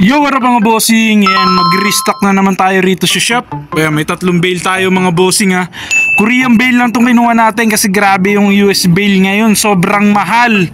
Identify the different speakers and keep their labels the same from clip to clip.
Speaker 1: Yo, what up mga bossing? Yan, mag-restock na naman tayo rito sa shop. Kaya may 3 bale tayo mga bossing ha. Korean bale lang itong kinuha natin kasi grabe yung US bale ngayon. Sobrang mahal.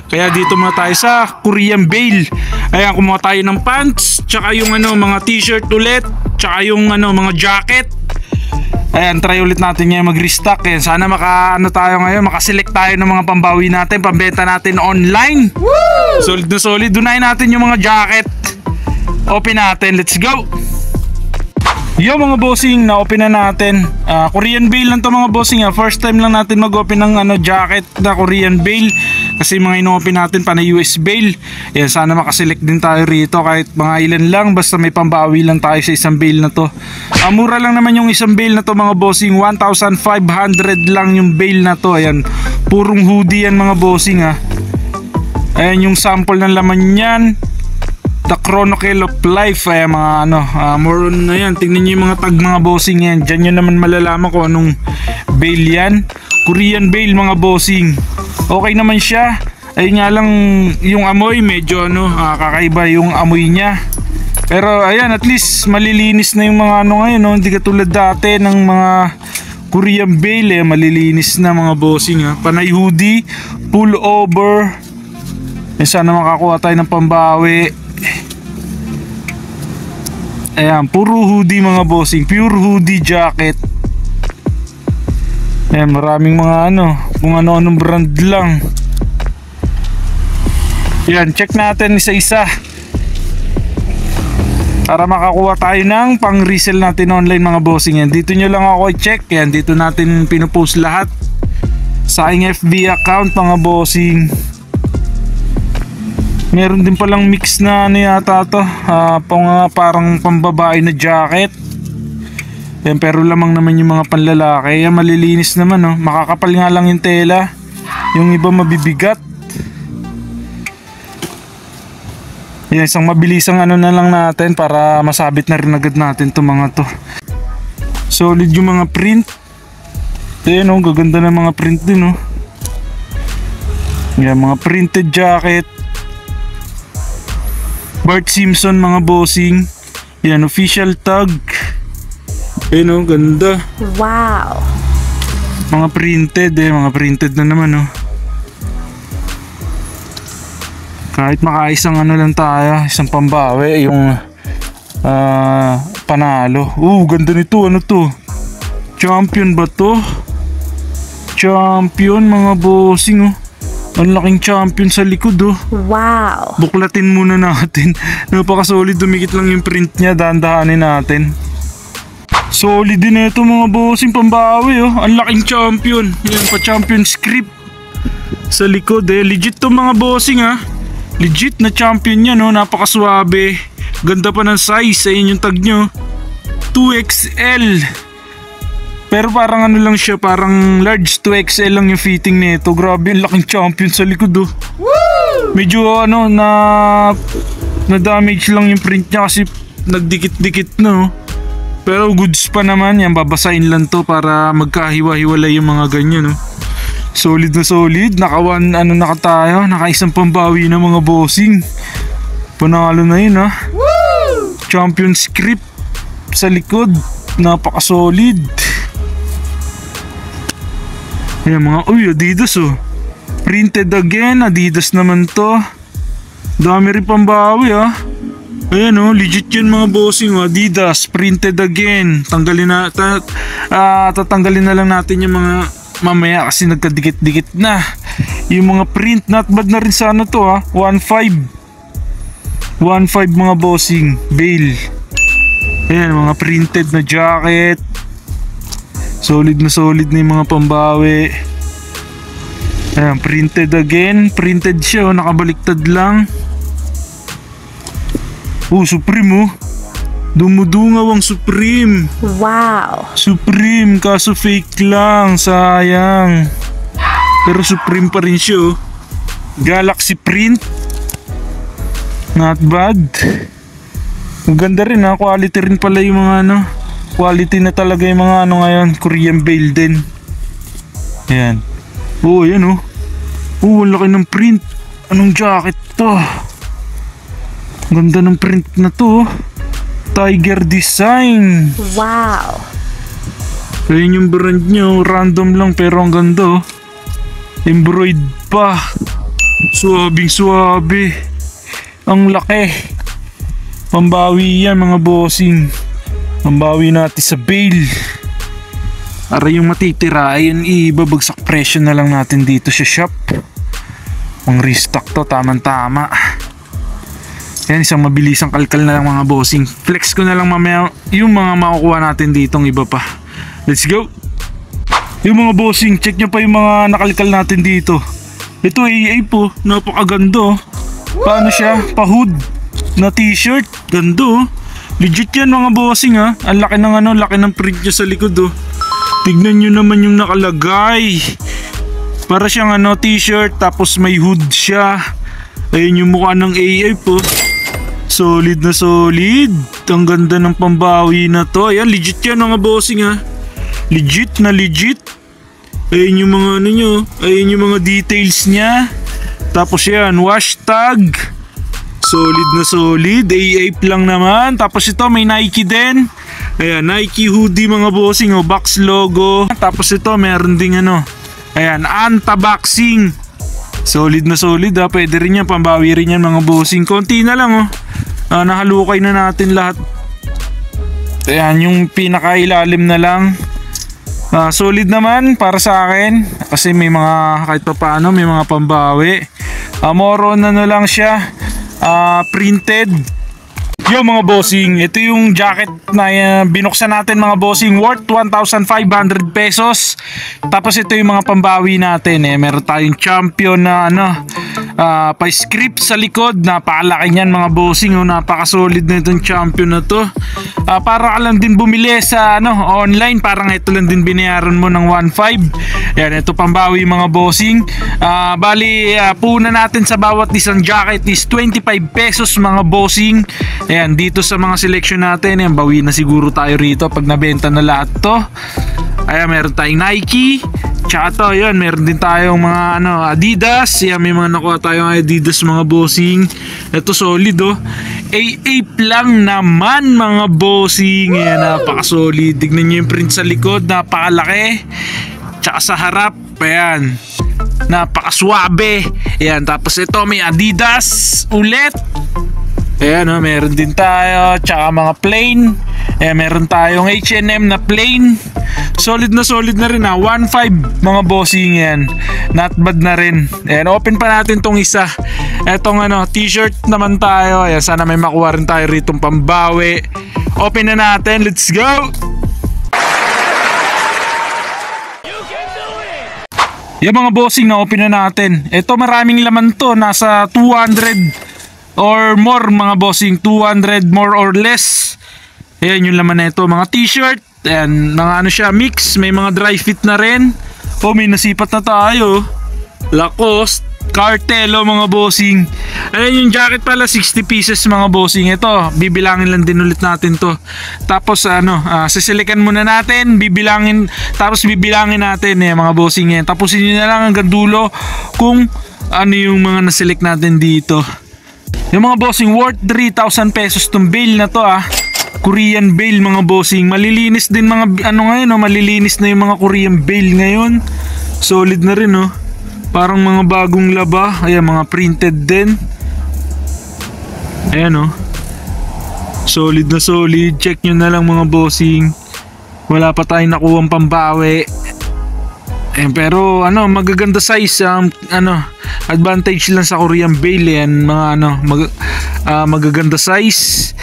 Speaker 1: Kaya dito muna tayo sa Korean bale. Ayan, kumuha tayo ng pants, tsaka yung mga t-shirt ulit, tsaka yung mga jacket. Ayan, try ulit natin yan mag-restock. Ayan, sana tayo ngayon, makaselect tayo ng mga pambawi natin, pambenta natin online. Woo! Solid na solid. Dunayin natin yung mga jacket. Open natin, let's go. Yo mga bossing, na-open na natin. Korean bale lang to mga bossing ha. First time lang natin mag-open ng jacket na Korean bale. Kasi mga ino-open natin pa na US bale. Yan, sana makaselect din tayo rito kahit mga ilan lang. Basta may pambawi lang tayo sa isang bale na to. Mura lang naman yung isang bale na to mga bossing. 1,500 lang yung bale na to. Ayan, purong hoodie yan mga bossing ha. Ayan yung sample ng laman yan. The Chronicle of Life. Ay mga more on na yan. Tingnan nyo yung mga tag mga bossing yan. Diyan nyo naman malalaman kung anong bale yan. Korean bale mga bossing. Okay naman siya. Ayun nga lang yung amoy medyo kakaiba yung amoy niya. Pero ayan, at least malilinis na yung mga ngayon Hindi katulad dati ng mga Korean bale malilinis na mga bossing ha. Panay hoodie, pull over. Sana makakuha tayo ng pambawi. Ayan, puro hoodie mga bossing. Pure hoodie jacket. Ayan, maraming mga kung ano-anong brand lang. Ayan, check natin isa-isa para makakuha tayo ng pang resell natin online mga bossing. Yan, dito nyo lang ako i-check. Yan, dito natin pinupost lahat sa aking FB account mga bossing. Meron din palang mix na yata to, parang pambabae na jacket. Yan, pero lamang naman yung mga panlalaki. Yan, malilinis naman makakapal nga lang yung tela. Yung iba mabibigat. Yan, isang mabilisang na lang natin para masabit na rin agad natin to mga to. Solid yung mga print. Yan gaganda ng mga print din Yan, mga printed jacket. Bart Simpson mga bossing. Yan, official tag. Ayan ganda.
Speaker 2: Wow.
Speaker 1: Mga printed mga printed na naman Kahit makaisang lang tayo, isang pambawi, yung panalo. Ganda nito, to? Champion ba to? Champion mga bossing Ang laking champion sa likod
Speaker 2: Wow.
Speaker 1: Buklatin muna natin. Napaka-solid, dumikit lang yung print niya. Dahan-dahanin natin. Solid din ito mga bossing, pambawi Ang laking champion. Yan pa, champion script sa likod Legit to mga bossing Legit na champion niya napaka-swabe. Ganda pa ng size. Ayun yung tag nyo, 2XL. Pero parang lang siya, parang large 2XL lang yung fitting nito. Grabe, ang laking champion sa likod Woo! Medyo na damage lang yung print niya kasi nagdikit-dikit Pero goods pa naman yan, babasahin lang to para magkahiwa-hiwalay yung mga ganyan Solid na solid. Naka tayo, naka-isang pambawi na mga bossing. Panalo na yun Woo! Champion script sa likod. Napaka-solid. Ayan mga, Adidas Printed again, Adidas naman to. Dami rin pambawi Ayan legit yun mga bossing Adidas, printed again. Tatanggalin na lang natin yung mga mamaya kasi nagkadikit-dikit na. Yung mga print, not bad na rin sa to 1.5 mga bossing, bale. Ayan, mga printed na jacket. Solid na yung mga pambawi. Ayan, printed again. Printed siya nakabaliktad lang. Supreme Dumudungaw ang Supreme.
Speaker 2: Wow.
Speaker 1: Supreme, kaso fake lang, sayang. Pero Supreme pa rin siya Galaxy print. Not bad. Ang ganda rin quality rin pala yung mga quality na talaga yung mga ngayon, Korean bale din. Ayan. Yan ang laki ng print. Anong jacket to? Ganda ng print na to. Tiger design.
Speaker 2: Wow.
Speaker 1: Ayun yung brand niya. Random lang pero ang ganda. Embroid pa. Suwabing suwabe. Ang laki. Pambawi yan mga bossing. Pambawi natin sa bail. Para yung matitira ayun ibabagsak presyo na lang natin dito sa shop. Ang restock to tamang tama. Yan isang mabilisang kalkal na lang mga bossing. Flex ko na lang mamaya yung mga makukuha natin ditong iba pa. Let's go. Yung mga bossing, check nyo pa yung mga nakalkal natin dito. Ito AA po, napakaganda. Paano siya? Pa-hood na t-shirt. Ganda. Legit yan mga bossing ha. Ang laki ng laki ng print niya sa likod Tignan nyo naman yung nakalagay. Para siyang t-shirt tapos may hood siya. Ayun yung mukha ng AA po. Solid na solid. Ang ganda ng pambawi na to. Ayan, legit yan mga bossing ha. Legit na legit. Ayun yung mga nyo. Ayun yung mga details niya. Tapos yan, wash tag. Solid na solid. AA lang naman. Tapos ito may Nike din. Ayan, Nike hoodie mga bossing. Box logo. Tapos ito meron ding ayan, anti-boxing. Solid na solid ha. Pwede rin yan. Pambawi rin yan mga bossing. Konti na lang nahalukay na natin lahat. Ayan yung pinakailalim na lang. Solid naman para sa akin. Kasi may mga kahit pa paano may mga pambawi. More on lang siya. Printed. Yo mga bossing, ito yung jacket na binuksan natin mga bossing, worth 1,500 pesos. Tapos ito yung mga pambawi natin meron tayong champion na pa-script sa likod. Napakalaki niyan mga bossing napakasolid na itong champion na to. Para ka lang din bumili sa online, parang ito lang din binayaran mo ng 1,500. Yan, ito pambawi mga bossing. Bali puhunan natin sa bawat isang jacket is 25 pesos mga bossing. Ayan, dito sa mga selection natin, yan, bawi na siguro tayo rito pag nabenta na lahat to. Ayan, meron tayong Nike. Tsaka to, yun, meron din tayong mga Adidas. Ayan, may mga nakuha tayong Adidas mga bossing. Ito solid AA lang naman mga bossing. Ayan, napaka-solid. Tignan nyo yung print sa likod, napakalaki. Tsaka sa harap, ayan, napaka-swabe. Ayan, tapos ito may Adidas ulit. Ayan meron din tayo. Tsaka mga plain. Ayan, meron tayong H&M na plain. Solid na rin 1,500 mga bossing yan. Not bad na rin. Ayan, open pa natin tong isa. Etong t-shirt naman tayo. Ayan, sana may makuha rin tayo ritong pambawi. Open na natin. Let's go! Yung mga bossing na open na natin. Ito maraming laman to. Nasa 200 or more mga bossing. 200 more or less. Ayan yung laman nito. Mga t-shirt. Ayan, mga siya mix. May mga dry fit na rin. May nasipat na tayo. Lacoste. Cartel mga bossing. Ayan yung jacket pala 60 pieces mga bossing. Ito bibilangin lang din ulit natin to. Tapos sisilikan muna natin, bibilangin, tapos bibilangin natin mga bossing yan. Tapusin nyo na lang hanggang dulo kung ano yung mga naselect natin dito. Yung mga bossing worth 3,000 pesos tong bail na to Korean bail mga bossing. Malilinis din mga ngayon malilinis na yung mga Korean bail ngayon. Solid na rin parang mga bagong laba. Ayan, mga printed din. Ayan solid na solid. Check nyo na lang mga bossing. Wala pa tayong nakuhang pambawi. Ayan, pero magaganda size. Advantage lang sa Korean bail yan. Mga magaganda size.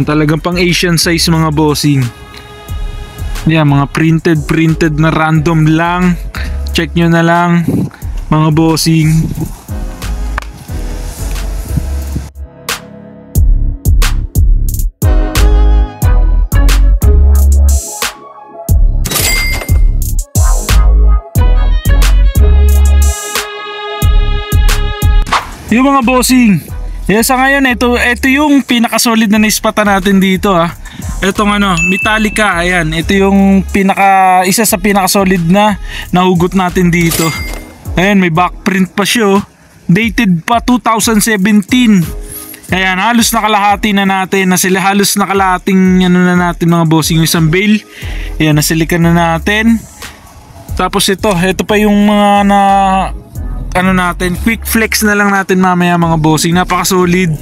Speaker 1: Talagang pang Asian size mga bossing. Yan, mga printed na random lang. Check nyo na lang mga bossing. Yung mga bossing, sa ngayon ito yung pinaka-solid na naispatan natin dito Itong Metallica, ayan, ito yung isa sa pinaka-solid na nahugot natin dito. Ayan, may backprint pa siya, oh. Dated pa 2017. Ayan, halos nakalahati na natin. Halos nakalahating ano na natin mga bossing, yung isang bale. Ayan, nasilikan na natin. Tapos ito pa yung mga na ano natin, quick flex na lang natin mamaya mga bossing. Napaka solid.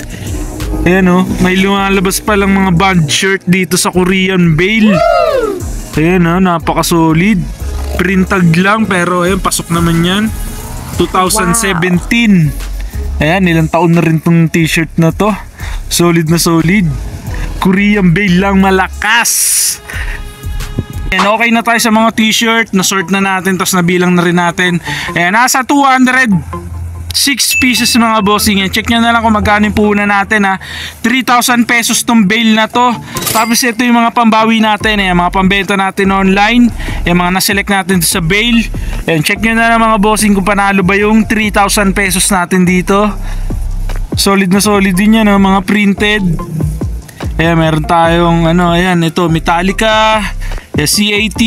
Speaker 1: Ayan, oh, may lumalabas pa lang mga band shirt dito sa Korean bale. Ayan, oh, napaka solid. Printag lang pero ayan, pasok naman yan. 2017. Ayan, ilang taon na rin tong t-shirt na to. Solid na solid. Korean bale lang, malakas. Ayan, okay na tayo sa mga t-shirt. Na-sort na natin, tapos nabilang na rin natin. Ayan, nasa 206 pieces mga bossing. Ayan, check nyo na lang kung magkano yung puhunan natin, ha. 3,000 pesos tong bale na to. Tapos ito yung mga pambawi natin. Ayan, mga pambenta natin online. Ayan, mga naselect natin sa bale. Ayan, check nyo na lang mga bossing kung panalo ba yung 3,000 pesos natin dito. Solid na solid din yan, mga printed. Ayan, meron tayong ano, ayan, ito Metallica, ayan, CAT,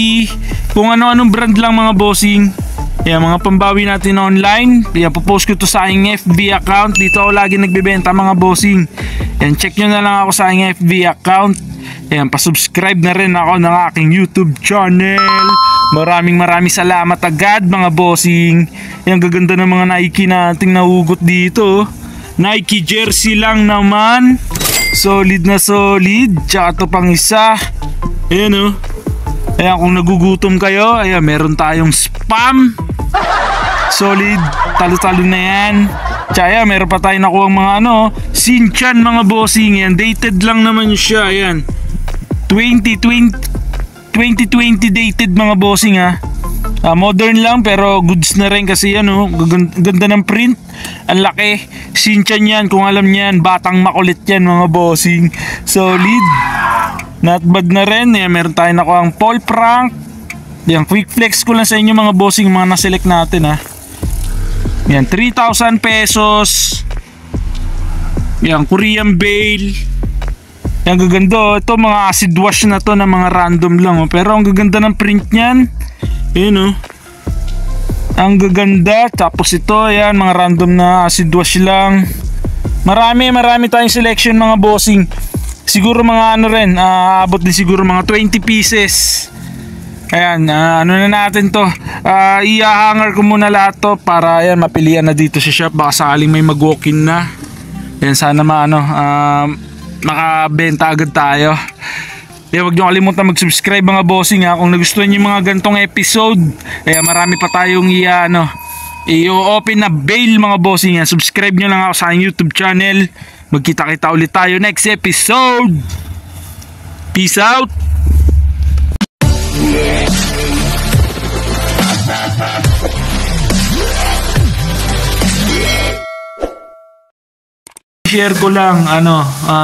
Speaker 1: kung ano-anong brand lang mga bossing. Ayan, mga pambawi natin online. Ayan, popost ko to sa aking FB account. Dito ako lagi nagbebenta mga bossing. Ayan, check nyo na lang ako sa aking FB account. Ayan, pasubscribe na rin ako ng aking YouTube channel. Maraming salamat agad mga bossing. Ayan, gaganda ng mga Nike nating nahugot dito. Nike jersey lang naman. Solid na solid. Tsaka to pang isa. Ayan, oh. Ayan, kung nagugutom kayo, ayan, meron tayong spam. Solid. Talo-talo na yan. Tsaka ayan, meron pa tayong nakuha mga ano, Shinchan mga bossing. Ayan, dated lang naman siya. Ayan, 2020 dated mga bossing, ha. Modern lang pero goods na rin kasi yan, oh. Ganda ng print. Ang laki. Shinchan yan, kung alam niyan. Batang makulit yan mga bossing. Solid. Not bad na rin. Ayan, meron tayo nakuha ang Paul Frank. Yan, quick flex ko lang sa inyo mga bossing, mga naselect natin, ha. Yan, 3,000 pesos. Yan, Korean bale. Yan, gaganda. Ito mga acid wash na to, na mga random lang, oh. Pero ang gaganda ng print niyan. Yun, oh. Ang gaganda. Tapos ito, yan, mga random na acid wash lang. Marami tayong selection mga bossing. Siguro mga ano rin, abot din siguro mga 20 pieces. Ayan, ano na natin to. I-hanger ko muna lahat to para ayan, mapilian na dito sa shop. Baka sakaling may mag-walk-in na. Ayan, sana makabenta agad tayo. Huwag nyo kalimutan mag-subscribe mga bossing, ha. Kung nagustuhan nyo yung mga gantong episode, marami pa tayong i-open na bail mga bossing, ha. Subscribe nyo lang ako sa aking YouTube channel. Magkita-kita ulit tayo next episode. Peace out. Share ko lang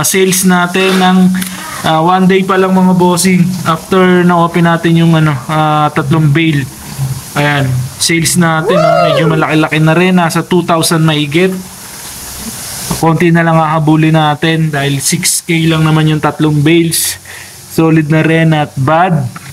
Speaker 1: sales natin ng one day pa lang mga bossing after na open natin yung tatlong bale. Ayan, sales natin, medyo malaki-laki na rin, nasa 2,000 mahigit. Konti na lang hahabulin natin dahil 6K lang naman yung tatlong bales. Solid na rin at bad.